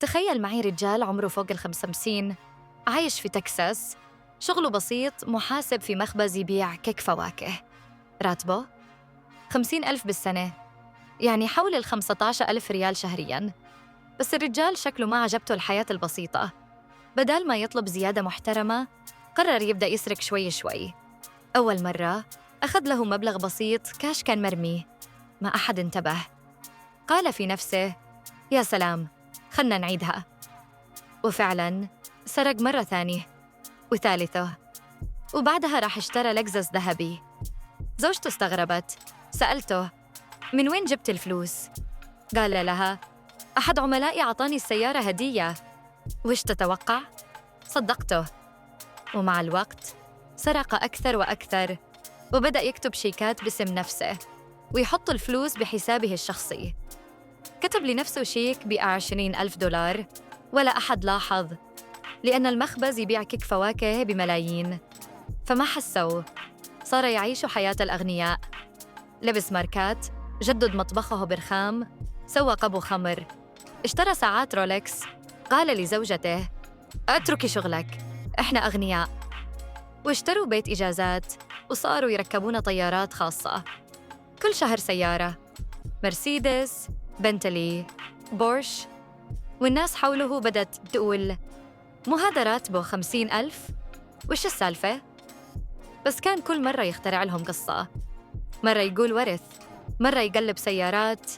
تخيل معي رجال عمره فوق 55 عايش في تكساس، شغله بسيط، محاسب في مخبز يبيع كيك فواكه. راتبه 50,000 بالسنة، يعني حول 15,000 ريال شهرياً. بس الرجال شكله ما عجبته الحياة البسيطة. بدال ما يطلب زيادة محترمة، قرر يبدأ يسرق شوي شوي. أول مرة أخذ له مبلغ بسيط كاش كان مرمي، ما أحد انتبه. قال في نفسه: يا سلام، خلنا نعيدها. وفعلاً سرق مرة ثانية وثالثة، وبعدها راح اشترى لكزس ذهبي. زوجته استغربت، سألته: من وين جبت الفلوس؟ قال لها: أحد عملائي عطاني السيارة هدية. وش تتوقع؟ صدقته. ومع الوقت سرق أكثر وأكثر، وبدأ يكتب شيكات باسم نفسه ويحط الفلوس بحسابه الشخصي. كتب لنفسه شيك ب20,000 دولار، ولا أحد لاحظ، لأن المخبز يبيع كيك فواكه بملايين. فما حسوا، صار يعيش حياة الأغنياء. لبس ماركات، جدد مطبخه برخام، سوى قبو خمر، اشترى ساعات رولكس. قال لزوجته: اتركي شغلك، احنا أغنياء. واشتروا بيت إجازات، وصاروا يركبون طيارات خاصة. كل شهر سيارة، مرسيدس، بنتلي، بورش. والناس حوله بدت تقول: مو هذا راتبه 50,000؟ وش السالفة؟ بس كان كل مرة يخترع لهم قصة. مرة يقول ورث، مرة يقلب سيارات،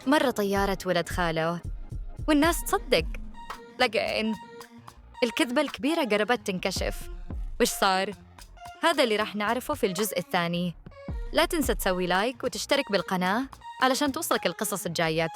مرة طيارة ولد خاله. والناس تصدق، لكن الكذبة الكبيرة قربت تنكشف. وش صار؟ هذا اللي راح نعرفه في الجزء الثاني. لا تنسى تسوي لايك وتشترك بالقناة علشان توصلك القصص الجاية.